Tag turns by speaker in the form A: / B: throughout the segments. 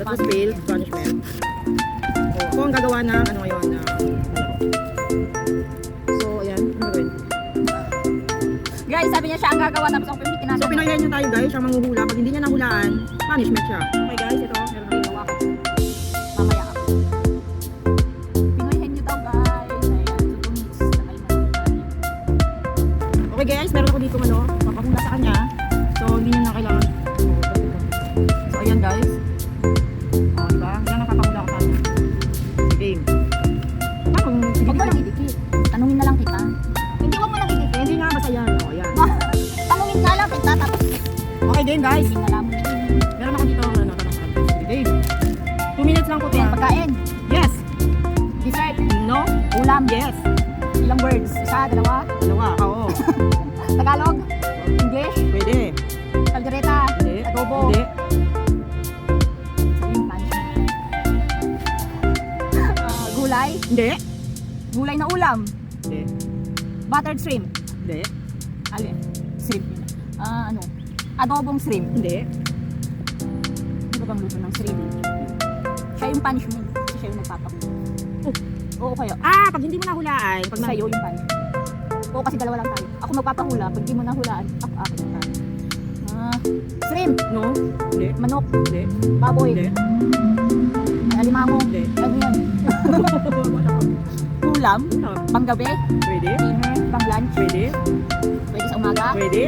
A: Tapos fail, punishment. So, ako ang gagawa ng ano ngayon na so, ayan. Ano gagawin?
B: Guys, sabi niya siya ang gagawa tapos ako pimikin natin.
A: So, pinayayin niyo tayo guys. Siya manghuhula. Pag hindi niya nahulaan, punishment siya. Okay guys, ito. Meron
B: Hindi, gawa ko. Mamaya ako. Pinoyhin niyo daw guys. Ayan, so 2 minutes na kayo mag-ipan.
A: Okay guys, meron ako dito ano, papahula sa kanya. So hindi niya na kailangan. So ayan guys. Oh, diba? Yan ang papahula ko sa kanya. Game. Parang
B: Huwag mo lang idikit. Tanungin na lang kita. Hindi, huwag mo lang idikit.
A: hindi nga basta yan. Oh, ayan.
B: Tanungin nga lang kita tapos
A: Okay game guys.
B: hindi na lang.
A: Meron ako dito ano, game. 2 minutes lang po to.
B: Ayan, pagkain.
A: Yes.
B: Dessert.
A: No.
B: Ulam.
A: Yes.
B: Ilang words? Isa, dalawa.
A: Dalawa. Oo.
B: Tagalog. English.
A: Pwede.
B: Kaldereta.
A: Hindi.
B: Adobo.
A: Hindi.
B: Gulay.
A: Hindi.
B: Gulay na ulam.
A: Hindi.
B: Buttered shrimp.
A: Hindi.
B: Alin? Shrimp yun. Ano? Adobong shrimp.
A: Hindi.
B: Ano bang luto ng shrimp? Siya yung punishment. Kasi siya yung nagpapakulo. Oo kayo.
A: Pag hindi mo nahulaan, pag
B: Sa'yo yung punishment. Oo, kasi dalawa lang tayo. Ako magpapahula. Pag di mo nahulaan, ako akin na tayo. Shrimp.
A: No. Hindi.
B: Manok.
A: Hindi.
B: Baboy.
A: Hindi.
B: Alimango.
A: Hindi.
B: Ano yun? Ulam. Panggabi.
A: Pwede.
B: Dinner. Pang lunch.
A: Pwede.
B: Pwede sa umaga.
A: Pwede.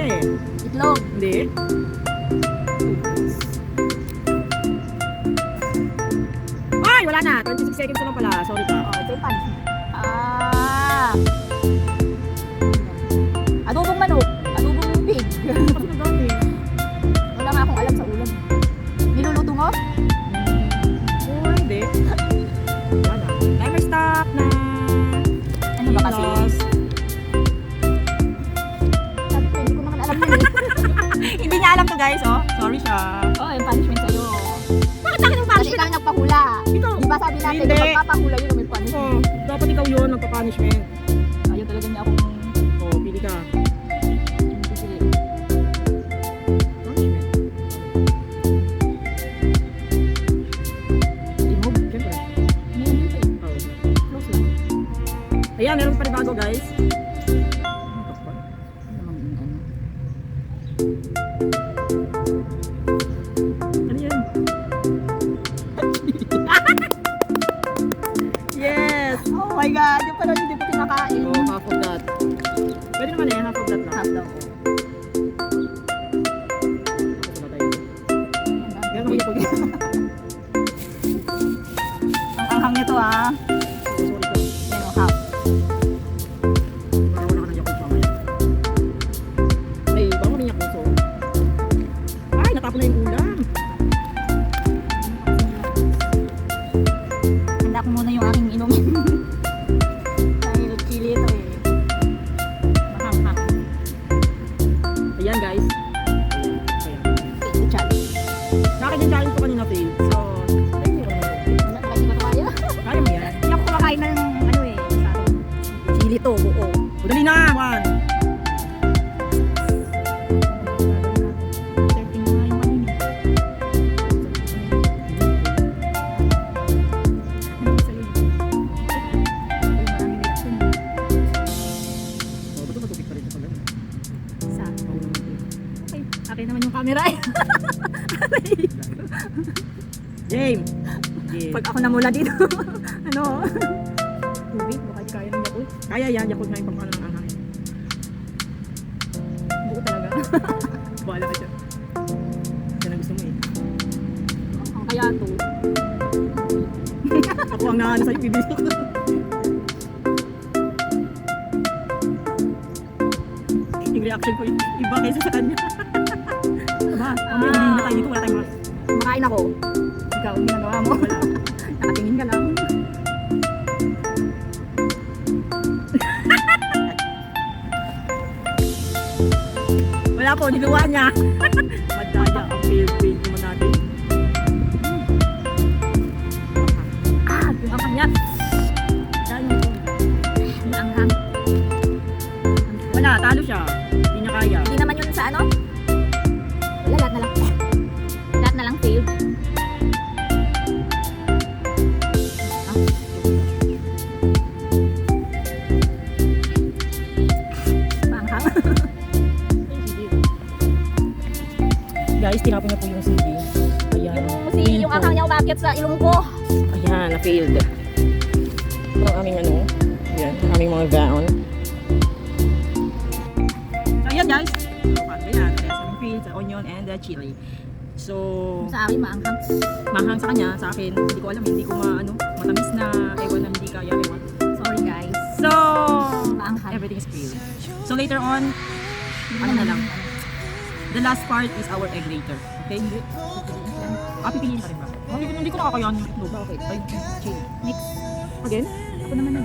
B: Itlog.
A: Hindi. Ay, wala na. 26 seconds na lang pala. Sorry pa.
B: Ito yung punishment. Adobong manok. Adobong pig. Wala nga akong alam sa ulam. Niluluto mo?
A: Hindi. Wala. Timer stop na.
B: Ano ba kasi?
A: Lost.
B: Sabi ko, hindi ko naman alam yun eh.
A: Hindi niya alam to guys, oh. Sorry siya.
B: Oo, yung punishment sa'yo.
A: Bakit akin yung
B: Kasi
A: punishment?
B: ikaw yung nagpahula.
A: Ito.
B: Di ba sabi natin,
A: Hindi.
B: kung magpapahula yun, may punishment.
A: Oh, dapat ikaw yun, nagpa-punishment.
B: Ayaw talaga niya akong
A: Oh, pili ka.
B: pipili.
A: Punishment.
B: Remove.
A: Siyempre.
B: Ano yun yun eh?
A: Oh.
B: Close yun.
A: Ayan, meron pa rin bago guys.
B: Ano naman yun, ano?
A: Ano yan? Yes!
B: Oh my God, yung pala hindi ko pinakain.
A: Oh, half of that. Pwede naman eh, half of that lang.
B: Half daw ko.
A: Half of that tayo. Meron kami po.
B: Ang anghang nito ah.
A: Sorry po.
B: Yan o, half.
A: Parang wala ka ng Yakult mamaya. Ay, baka may Yakult so. Ay, natapon na yung ulam.
B: Handa ko muna yung aking inumin. Dahil chili ito eh. Mahanghang.
A: Ayan guys. Ayan.
B: Take the challenge.
A: Sa akin yung challenge ko kanina fail. So, thank you.
B: Wala ka, di ba ito kaya?
A: Kaya mo yan.
B: Hindi ako kumakain ng ano eh.
A: Chili to, buo. O, dali na! 1. Oh, ba't matubig pa rin ito pala?
B: Okay, akin naman yung camera eh.
A: Game! Game.
B: Pag ako namula dito, ano? Tubig, baka di kaya ng Yakult.
A: Kaya yan, Yakult na yung pang ano ng anghang.
B: Buo talaga.
A: Bahala ka dyan. Yan ang gusto mo eh.
B: Ang kaya to.
A: Ako ang naano sa'yo, bibili ko. Yung reaction ko, iba kaysa sa kanya. Aba, mamaya hindi na tayo dito, wala tayong mas.
B: Kumakain ako. Ikaw, ang ginagawa mo. Nakatingin ka lang.
A: Wala po, niluwa niya. Madaya, ang fail naman natin.
B: Yung anghang niya. Dahil ito. Yung anghang.
A: Wala, talo siya. Hindi niya kaya.
B: Hindi naman yun sa ano? Wala, lahat na lang. Lahat na lang failed.
A: hindi. Ayan.
B: Yung akang niya umakyat sa ilong ko.
A: Ayan, na-failed. Ito ang aming ano. Ayan, ang aming mga gown. So, ayan guys. Pagkakabay na. Kaya sa field, sa onion, and the chili. So,
B: Sa akin maanghang.
A: mahang sa kanya, sa akin, hindi ko alam, hindi ko matamis na ewan na hindi kaya ewan.
B: Sorry guys.
A: So,
B: Maanghang.
A: everything is failed. So, later on, ano na lang. The last part is our egg later. Okay? Pipiliin ka rin ba? Hindi ko nakakayanin yung itlog.
B: Bakit?
A: Ay, chili.
B: Mix.
A: Again?
B: Ako naman na.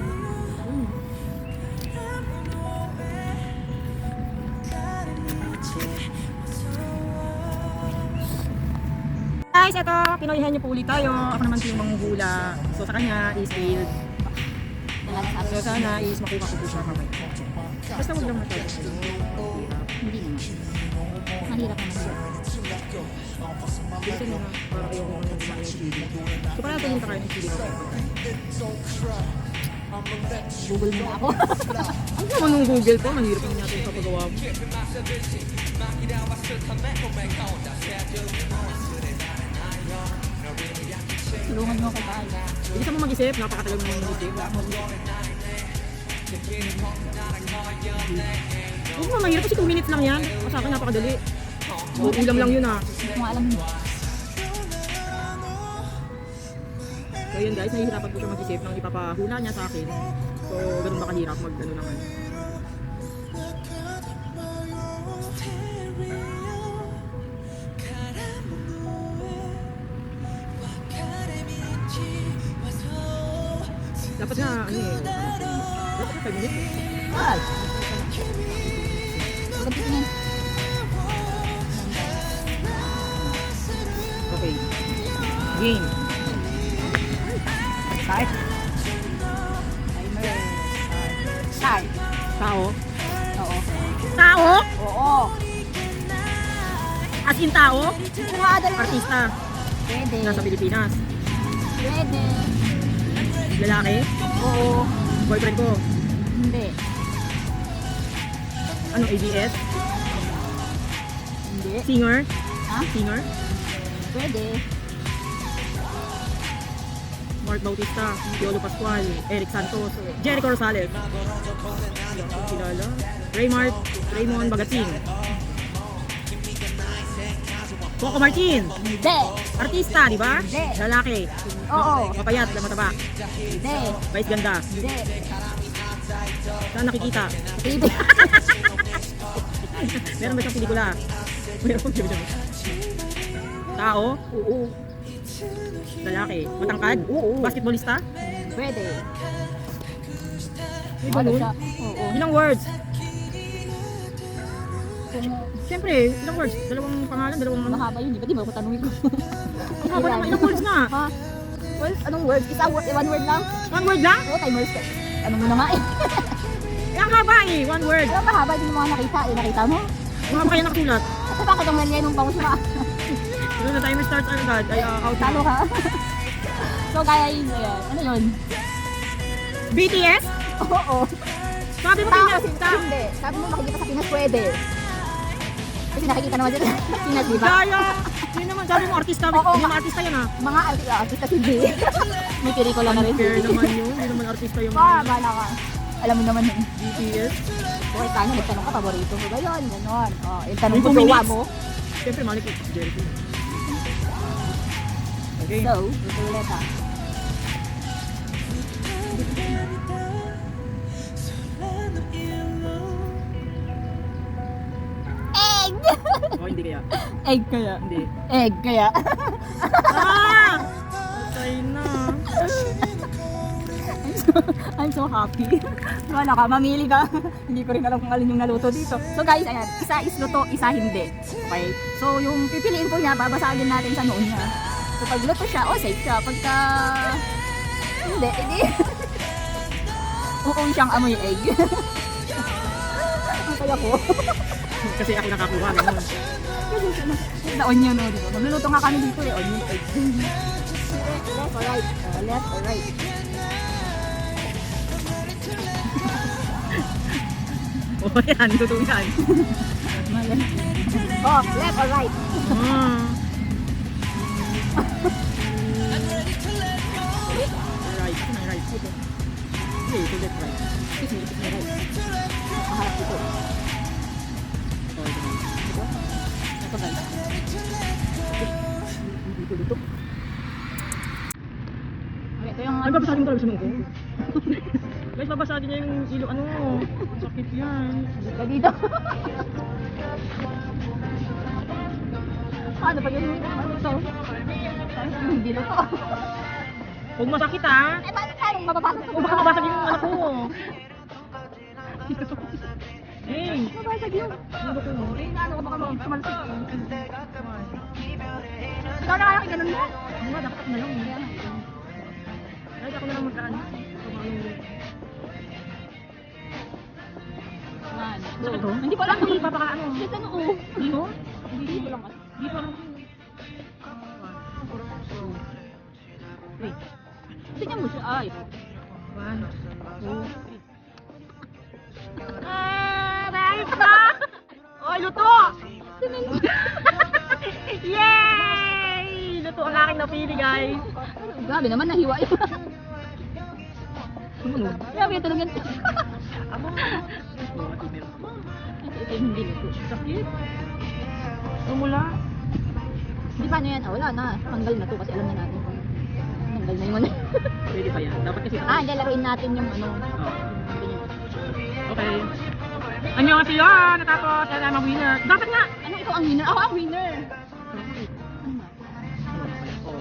A: Guys, eto, pinoyhan niyo po ulit tayo. Ako naman po yung manghula. So, sa kanya is failed. So, sana is makuha ko po siya kamay. Basta huwag lang natin.
B: Hindi naman. Mahirap naman siya.
A: Gusto nyo na, para kayo kung ano kumain yung chili. So, para natin yung kain ng chili kamay.
B: Google mo ako.
A: Ang naman nung Google po, mahirap yung natin kapagawa mo.
B: Tulungan mo ako ba?
A: Hindi ka mo mag-isip, napakatagal mo mag-isip. Huwag mo, mahirap kasi 2 minutes lang yan. O sa akin, napakadali. Ulam lang yun ah.
B: Hindi mo alam yun.
A: So yun guys, nahihirapan po siya mag-isip ng ipapahula niya sa akin. So, ganun ba kahirap mag-ano naman. Dapat nga, ano eh, dapat nga 5 minutes.
B: Ah! Sabi ko niyan.
A: Okay. Game.
B: Start. Timer. Start.
A: Tao.
B: Oo.
A: Tao?
B: Oo.
A: As in tao?
B: Mga other
A: Artista.
B: Pwede.
A: Nasa Pilipinas.
B: Pwede.
A: Lalaki.
B: Oo.
A: Boyfriend ko.
B: Hindi.
A: Ano, ABS?
B: Hindi.
A: Singer?
B: Ha?
A: Singer?
B: Pwede.
A: Mark Bautista, Piolo Pascual, Eric Santos, Jericho Rosales. Hindi ako kilala. Raymond Bagatin. Coco Martin.
B: Hindi.
A: Artista, di ba?
B: Hindi.
A: Lalaki.
B: Oo.
A: Papayat, mataba.
B: Hindi.
A: Bait ganda.
B: Hindi.
A: Saan nakikita?
B: Pwede.
A: Meron ba siyang pelikula? Meron ba? Tao?
B: Oo.
A: Lalaki. Matangkad?
B: Oo.
A: Basketballista?
B: Pwede.
A: May
B: Ano
A: ganun?
B: siya? Oo.
A: Ilang words?
B: Kung
A: Siyempre, ilang words? Dalawang pangalan, dalawang ano?
B: mahaba yun, di ba? Di ba ako tanongin ko?
A: Ang haba naman, ilang words nga?
B: Ha? Well, anong word? One word lang?
A: One word lang?
B: Oo, timers ka. Ano mo na nga eh.
A: Eh, ang haba eh, one word.
B: Alam ba, haba din mo mga nakita eh. Nakita mo?
A: Ang haba kaya nakasulat.
B: At bakit ang nangyay nung bangus mo?
A: Ano na timer starts agad, ay out
B: Talo
A: na.
B: ka. So, kaya yun, ayan. Ano yun?
A: BTS?
B: Oo.
A: Sabi mo
B: Tao
A: Pinas,
B: kasi hindi. Sabi mo makikita sa Pinas pwede. Kasi nakikita naman dyan sa Pinas, di ba?
A: Kaya, yun naman, sabi mo artista,
B: Oo,
A: hindi naman artista yan ah.
B: Mga artista TV. May pelikula na rin.
A: Unfair naman yun, hindi naman artista yung
B: Bala ka. Alam mo naman yun.
A: BTS.
B: Okay, sana nagtanong ka, paborito mo ba yun? Ganon. Oh, yung tanong
A: Yung
B: ko,
A: two
B: jowa
A: minutes.
B: mo.
A: Siyempre, malik it, Jericho. Okay.
B: So, ito ulit ah. Egg!
A: Oh, hindi kaya.
B: Egg kaya.
A: Hindi.
B: Egg kaya.
A: Ah! Patay na.
B: I'm so happy. Wala ka, mamili ka. Hindi ko rin alam kung alin yung naluto dito. So guys, ayan, isa is luto, isa hindi. Okay? So yung pipiliin po niya, babasagin natin sa noon niya. So pag luto siya, oh safe siya. Pagka hindi, hindi. Uong siyang amoy egg. Ang kaya ko.
A: Kasi ako nakakuha, ganun.
B: Sa onion, no, diba? Magluluto nga kami dito eh, onion egg. Left or right? Left or right?
A: Oh, yan, totoo yan.
B: Oh, left or right?
A: Ah.
B: dito. Okay, ito yung
A: Ay, babasagin mo talaga sa ko. Guys, babasagin niya yung ilo, ano, sakit yan.
B: Ka dito. Ano pa yun? Ano to? Hindi na to.
A: Huwag masakit ha.
B: Eh, paano mababasag to?
A: Huwag baka mabasag yung ano ko. Eh,
B: Mababasag yun.
A: ano ko?
B: Eh, ano ka baka tumalsik. Ikaw na kaya ganun mo?
A: Ano nga, dapat ako na lang. Kahit ako na lang magkaan. Sakit to?
B: Hindi ko alam kung
A: Papakaano?
B: Yes, ano oh.
A: Dito?
B: Hindi ko lang.
A: Dito lang. Wait.
B: Tingnan mo siya. Ay.
A: 1, 2, 3. Ah, nice na! Oh, luto! Yay! Luto ang aking napili, guys.
B: Grabe naman, nahiwa yun.
A: Sumunod.
B: Grabe yung tulungan. Ito yung hindi luto.
A: Sakit. Umula.
B: Hindi paano yan? Ah, wala na. Tanggal na to kasi alam na natin. Tanggal na yung ano.
A: Pwede pa yan. Dapat kasi
B: Ah, hindi, laruin natin yung ano.
A: Okay. Annyeonghaseyo! Natapos. Yan ang winner. Dapat nga!
B: Ano ito ang winner? Ako ang winner!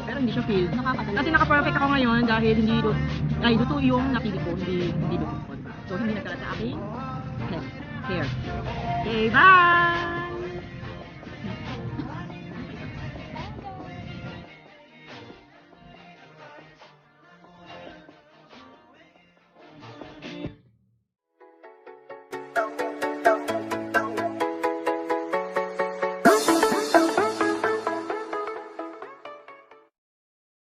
A: Pero hindi siya feel.
B: Nakakadala.
A: Kasi naka-perfect ako ngayon dahil hindi ay luto yung napili ko, hindi luto. So hindi nagkalat sa aking hair. Okay, bye!